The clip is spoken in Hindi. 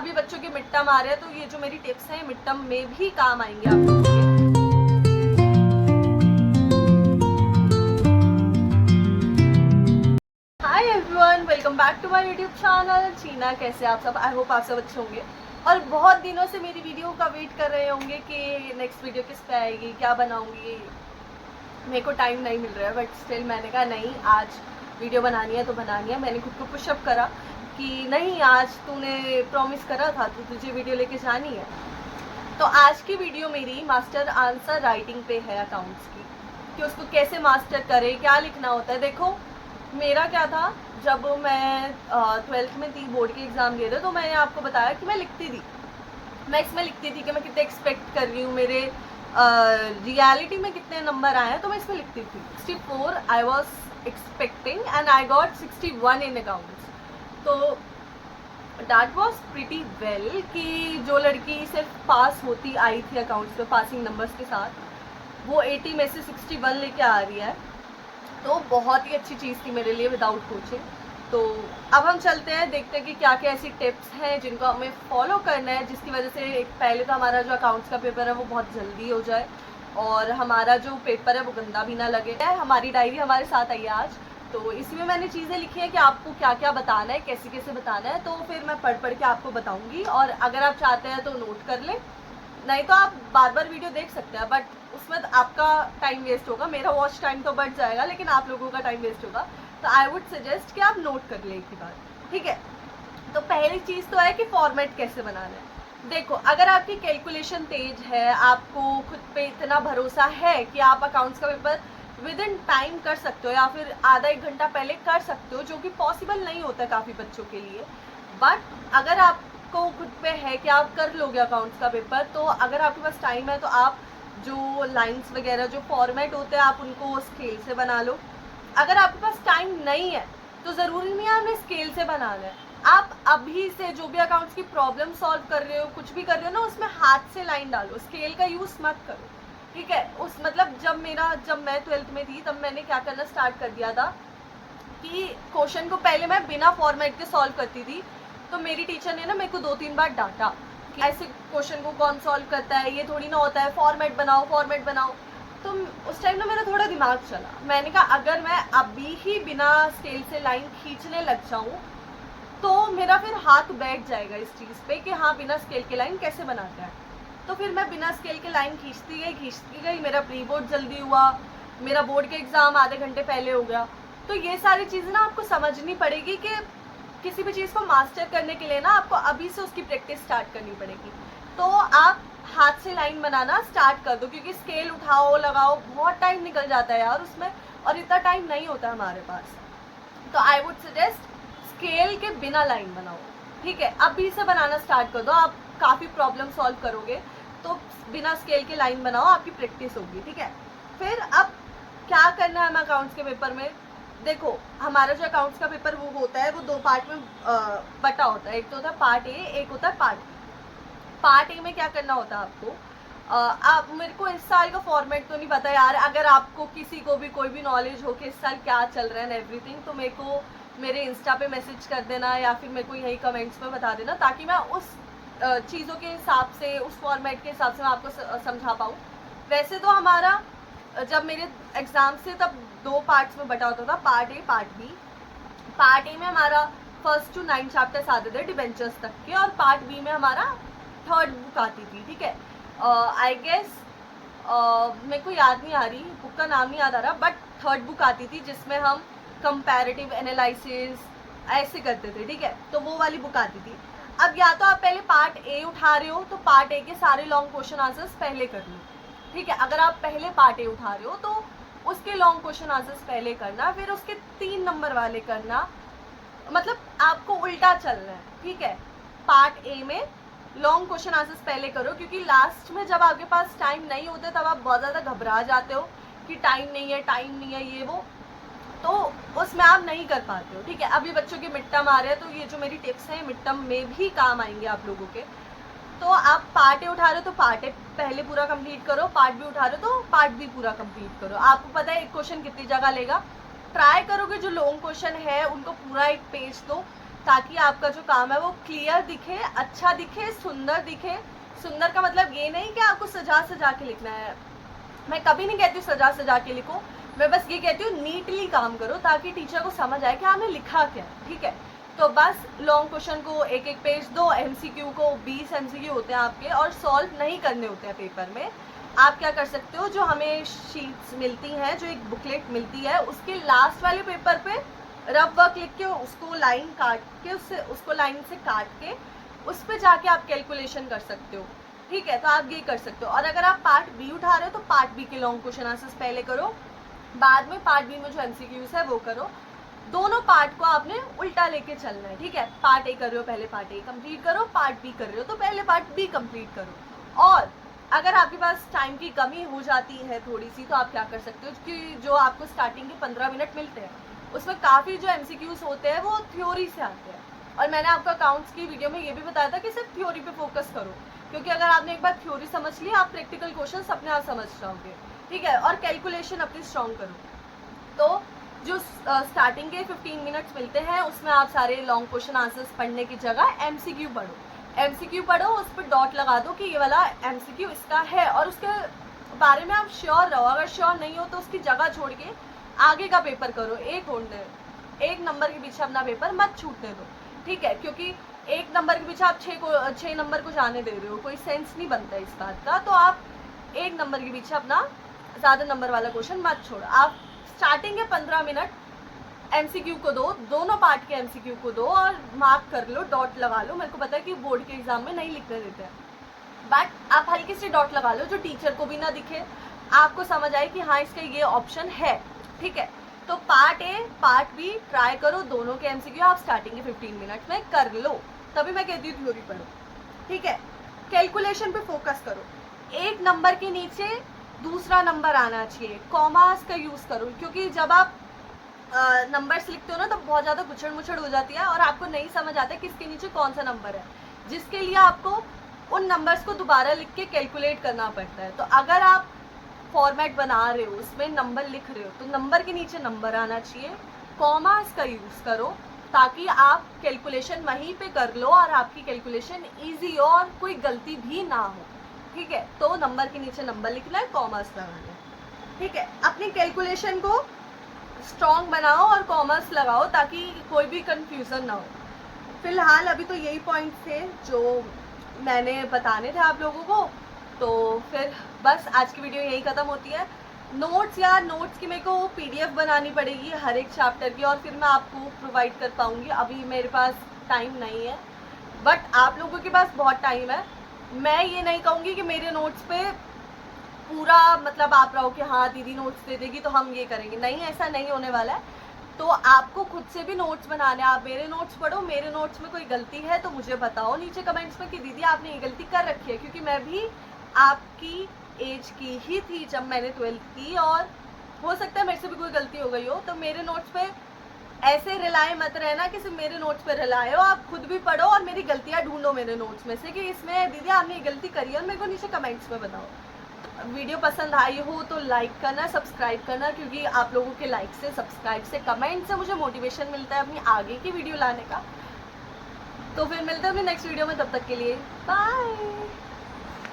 अभी बच्चों के मिड टर्म आ रहे हैं, तो ये जो मेरी टिप्स हैं मिड टर्म में भी काम आएंगे आप लोगों के। Hi everyone, welcome back to my YouTube channel Cheena. कैसे आप सब? आई होप आप सब अच्छे होंगे और बहुत दिनों से मेरी वीडियो का वेट कर रहे होंगे कि नेक्स्ट वीडियो किस पे आएगी, क्या बनाऊंगी। मेरे को टाइम नहीं मिल रहा है, बट स्टिल मैंने कहा नहीं, आज वीडियो बनानी है तो बनानी है। मैंने खुद को पुशअप करा कि नहीं, आज तूने प्रॉमिस करा था तो तुझे वीडियो लेके जानी है। तो आज की वीडियो मेरी मास्टर आंसर राइटिंग पे है अकाउंट्स की, कि उसको कैसे मास्टर करे, क्या लिखना होता है। देखो मेरा क्या था, जब मैं 12th में थी, बोर्ड के एग्ज़ाम दे रहे, तो मैंने आपको बताया कि मैं लिखती थी, मैं इसमें लिखती थी कि मैं कितने एक्सपेक्ट कर रही हूँ, मेरे रियलिटी में कितने नंबर आए हैं, तो मैं इसमें लिखती थी 64 I was expecting and I got 61 in accounts. तो दैट वॉज प्रिटी वेल कि जो लड़की सिर्फ पास होती आई थी अकाउंट्स पे पासिंग नंबर्स के साथ, वो 80 में से 61 लेके आ रही है, तो बहुत ही अच्छी चीज़ थी मेरे लिए विदाउट कोचिंग। तो अब हम चलते हैं, देखते हैं कि क्या क्या ऐसी टिप्स हैं जिनको हमें फॉलो करना है, जिसकी वजह से पहले तो हमारा जो अकाउंट्स का पेपर है वो बहुत जल्दी हो जाए और हमारा जो पेपर है वो गंदा भी ना लगे। हमारी डायरी हमारे साथ आई है आज, तो इसमें मैंने चीज़ें लिखी हैं कि आपको क्या क्या बताना है, कैसे कैसे बताना है। तो फिर मैं पढ़ पढ़ के आपको बताऊँगी, और अगर आप चाहते हैं तो नोट कर लें, नहीं तो आप बार बार वीडियो देख सकते हैं, बट उसमें आपका टाइम वेस्ट होगा। मेरा वॉच टाइम तो बढ़ जाएगा, लेकिन आप लोगों का टाइम वेस्ट होगा। तो आई वुड सजेस्ट कि आप नोट कर लें एक ही बार, ठीक है। तो पहली चीज़ तो है कि फॉर्मेट कैसे बनाना है। देखो, अगर आपकी कैलकुलेशन तेज है, आपको खुद पे इतना भरोसा है कि आप अकाउंट्स का पेपर विद इन टाइम कर सकते हो, या फिर आधा एक घंटा पहले कर सकते हो, जो कि पॉसिबल नहीं होता काफ़ी बच्चों के लिए, बट अगर आपको खुद पे है कि आप कर लोगे अकाउंट्स का पेपर, तो अगर आपके पास टाइम है तो आप जो लाइंस वगैरह जो फॉर्मेट होते हैं आप उनको स्केल से बना लो। अगर आपके पास टाइम नहीं है तो ज़रूरी नहीं है आपने स्केल से बनाना है। आप अभी से जो भी अकाउंट्स की प्रॉब्लम सॉल्व कर रहे हो, कुछ भी कर रहे हो ना, उसमें हाथ से लाइन डालो, स्केल का यूज़ मत करो, ठीक है। उस मतलब जब मैं 12th में थी, तब मैंने क्या करना स्टार्ट कर दिया था कि क्वेश्चन को पहले मैं बिना फॉर्मेट के सॉल्व करती थी। तो मेरी टीचर ने ना मेरे को 2-3 बार डांटा कि ऐसे क्वेश्चन को कौन सॉल्व करता है, ये थोड़ी ना होता है, फॉर्मेट बनाओ फॉर्मेट बनाओ। तो उस टाइम ना मेरा थोड़ा दिमाग चला, मैंने कहा अगर मैं अभी ही बिना स्केल से लाइन खींचने लग जाऊँ तो मेरा फिर हाथ बैठ जाएगा इस चीज़ पे कि हाँ, बिना स्केल के लाइन कैसे बनाता है। तो फिर मैं बिना स्केल के लाइन खींचती गई, मेरा प्री बोर्ड जल्दी हुआ, मेरा बोर्ड के एग्ज़ाम आधे घंटे पहले हो गया। तो ये सारी चीज़ें ना आपको समझनी पड़ेगी कि किसी भी चीज़ को मास्टर करने के लिए ना आपको अभी से उसकी प्रैक्टिस स्टार्ट करनी पड़ेगी। तो आप हाथ से लाइन बनाना स्टार्ट कर दो, क्योंकि स्केल उठाओ लगाओ बहुत टाइम निकल जाता है यार उसमें, और इतना टाइम नहीं होता हमारे पास। तो आई वुड सजेस्ट स्केल के बिना लाइन बनाओ, ठीक है। अभी से बनाना स्टार्ट कर दो, आप काफ़ी प्रॉब्लम सॉल्व करोगे तो बिना स्केल के लाइन बनाओ, आपकी प्रैक्टिस होगी, ठीक है। फिर अब क्या करना है हमें अकाउंट्स के पेपर में। देखो, हमारा जो अकाउंट्स का पेपर वो होता है, वो 2 पार्ट में बटा होता है। एक तो होता है पार्ट ए, एक होता है पार्ट बी। पार्ट ए में क्या करना होता है आपको, आप, मेरे को इस साल का फॉर्मेट तो नहीं पता यार, अगर आपको किसी को भी कोई भी नॉलेज हो कि इस साल क्या चल रहा है एंड एवरीथिंग, तो मेरे को मेरे इंस्टा पे मैसेज कर देना, या फिर मेरे को यही कमेंट्स में बता देना, ताकि मैं उस चीज़ों के हिसाब से, उस फॉर्मेट के हिसाब से मैं आपको समझा पाऊँ। वैसे तो हमारा जब मेरे एग्ज़ाम से तब 2 पार्ट्स में बटा होता था, part A part B. Part A में हमारा 1st to 9 चैप्टर्स आते थे डिबेंचर्स तक के, और पार्ट बी में हमारा 3rd बुक आती थी, ठीक है। आई गेस मेरे को याद नहीं आ रही, बुक का नाम नहीं याद आ रहा, बट 3rd बुक आती थी जिसमें हम कंपैरेटिव एनालिसिस ऐसे करते थे, ठीक है। तो वो वाली बुक आती थी। अब या तो आप पहले पार्ट ए उठा रहे हो तो पार्ट ए के सारे लॉन्ग क्वेश्चन आंसर्स पहले कर लो, ठीक है। अगर आप पहले पार्ट ए उठा रहे हो तो उसके लॉन्ग क्वेश्चन आंसर्स पहले करना, फिर उसके 3 नंबर वाले करना, मतलब आपको उल्टा चलना है, ठीक है। पार्ट ए में लॉन्ग क्वेश्चन आंसर्स पहले करो, क्योंकि लास्ट में जब आपके पास टाइम नहीं होता तब आप बहुत ज़्यादा घबरा जाते हो कि टाइम नहीं है ये वो, तो उसमें आप नहीं कर पाते हो, ठीक है। अभी बच्चों के मिड टर्म आ रहे हैं, तो ये जो मेरी टिप्स हैं मिड टर्म में भी काम आएंगे आप लोगों के। तो आप पार्ट ए उठा रहे हो तो पार्ट ए पहले पूरा कंप्लीट करो, पार्ट बी उठा रहे हो तो पार्ट बी पूरा कंप्लीट करो। आपको पता है एक क्वेश्चन कितनी जगह लेगा, ट्राई करोगे जो लॉन्ग क्वेश्चन है उनको पूरा एक पेज दो, ताकि आपका जो काम है वो क्लियर दिखे, अच्छा दिखे, सुंदर दिखे। सुंदर का मतलब ये नहीं कि आपको सजा सजा के लिखना है, मैं कभी नहीं कहती हूँ सजा सजा के लिखो, मैं बस ये कहती हूँ नीटली काम करो ताकि टीचर को समझ आए कि आपने लिखा क्या है। ठीक है, तो बस लॉन्ग क्वेश्चन को एक एक पेज दो, एमसीक्यू को 20 एमसीक्यू होते हैं आपके और सॉल्व नहीं करने होते हैं पेपर में। आप क्या कर सकते हो, जो हमें शीट्स मिलती हैं, जो एक बुकलेट मिलती है, उसके लास्ट वाले पेपर पे रफ वर्क लिख के उसको लाइन काट के उसको लाइन से काट के उस पर जाके आप कैलकुलेशन कर सकते हो। ठीक है, तो आप ये कर सकते हो। और अगर आप पार्ट बी उठा रहे हो तो पार्ट बी के लॉन्ग क्वेश्चन आंसर्स पहले करो, बाद में पार्ट बी में जो एमसीक्यूज है वो करो। दोनों पार्ट को आपने उल्टा लेके चलना है। ठीक है, पार्ट ए कर रहे हो पहले पार्ट ए कंप्लीट करो, पार्ट बी कर रहे हो तो पहले पार्ट बी कंप्लीट करो। और अगर आपके पास टाइम की कमी हो जाती है थोड़ी सी, तो आप क्या कर सकते हो कि जो आपको स्टार्टिंग के 15 मिनट मिलते हैं उसमें काफ़ी जो एमसीक्यूज होते हैं वो थ्योरी से आते हैं। और मैंने आपको अकाउंट्स की वीडियो में ये भी बताया था कि सिर्फ थ्योरी पे फोकस करो, क्योंकि अगर आपने एक बार थ्योरी समझ ली आप प्रैक्टिकल क्वेश्चंस अपने आप समझ जाओगे। ठीक है, और कैलकुलेशन अपनी स्ट्रॉन्ग करो। तो जो स्टार्टिंग के 15 मिनट्स मिलते हैं उसमें आप सारे लॉन्ग क्वेश्चन आंसर्स पढ़ने की जगह एमसीक्यू पढ़ो। एमसीक्यू पढ़ो, उस पर डॉट लगा दो कि ये वाला एमसीक्यू इसका है, और उसके बारे में आप श्योर रहो। अगर श्योर नहीं हो तो उसकी जगह छोड़ के आगे का पेपर करो, एक नंबर के पीछे अपना पेपर मत छूटने दो। ठीक है, क्योंकि एक नंबर के पीछे आप 6 नंबर को जाने दे रहे हो, कोई सेंस नहीं बनता इस बात का। तो आप एक नंबर के पीछे अपना ज़्यादा नंबर वाला क्वेश्चन मत छोड़ो। आप स्टार्टिंग के 15 मिनट एमसीक्यू को दो, दोनों पार्ट के एमसीक्यू को दो और मार्क कर लो, डॉट लगा लो। मेरे को पता है कि बोर्ड के एग्जाम में नहीं लिखने देते हैं, बट आप हल्की सी डॉट लगा लो जो टीचर को भी ना दिखे, आपको समझ आए कि हाँ इसका ये ऑप्शन है। ठीक है, तो part A part B try करो, दोनों के एमसीक्यू आप स्टार्टिंग के 15 मिनट में कर लो, तभी मैं कहती हूँ थ्योरी पढ़ो। ठीक है, कैलकुलेशन पे फोकस करो, एक नंबर के नीचे दूसरा नंबर आना चाहिए, कॉमास का यूज़ करो, क्योंकि जब आप नंबर्स लिखते हो ना तो बहुत ज़्यादा गुछड़ मुछड़ हो जाती है और आपको नहीं समझ आता किसके नीचे कौन सा नंबर है, जिसके लिए आपको उन नंबर्स को दोबारा लिख के कैलकुलेट करना पड़ता है। तो अगर आप फॉर्मेट बना रहे हो, उसमें नंबर लिख रहे हो, तो नंबर के नीचे नंबर आना चाहिए, कॉमास का यूज़ करो ताकि आप कैलकुलेशन वहीं पे कर लो और आपकी कैलकुलेशन ईजी हो और कोई गलती भी ना हो। ठीक है, तो नंबर के नीचे नंबर लिखना है, कॉमास लगाना है। ठीक है, अपनी कैलकुलेशन को स्ट्रॉन्ग बनाओ और कॉमर्स लगाओ ताकि कोई भी कंफ्यूजन ना हो। फिलहाल अभी तो यही पॉइंट्स थे जो मैंने बताने थे आप लोगों को। तो फिर बस आज की वीडियो यही ख़त्म होती है। नोट्स की मेरे को पीडीएफ बनानी पड़ेगी हर एक चैप्टर की और फिर मैं आपको प्रोवाइड कर पाऊँगी। अभी मेरे पास टाइम नहीं है, बट आप लोगों के पास बहुत टाइम है। मैं ये नहीं कहूँगी कि मेरे नोट्स पे पूरा मतलब आप रहो कि हाँ दीदी नोट्स दे देगी तो हम ये करेंगे, नहीं, ऐसा नहीं होने वाला है। तो आपको खुद से भी नोट्स बनाने, आप मेरे नोट्स पढ़ो, मेरे नोट्स में कोई गलती है तो मुझे बताओ नीचे कमेंट्स में कि दीदी आपने ये गलती कर रखी है, क्योंकि मैं भी आपकी एज की ही थी जब मैंने 12th की और हो सकता है मेरे से भी कोई गलती हो गई हो। तो मेरे नोट्स पे ऐसे रिलाय मत रहना कि सिर्फ मेरे नोट्स पे रिलाय हो, आप खुद भी पढ़ो और मेरी गलतियाँ ढूंढो मेरे नोट्स में से कि इसमें दीदी आपने ये गलती करी है और मेरे को नीचे कमेंट्स में बताओ। वीडियो पसंद आई हो तो लाइक करना, सब्सक्राइब करना, क्योंकि आप लोगों के लाइक से, सब्सक्राइब से, कमेंट से मुझे मोटिवेशन मिलता है अपनी आगे की वीडियो लाने का। तो फिर मिलते हैं अपनी नेक्स्ट वीडियो में, तब तक के लिए बाय।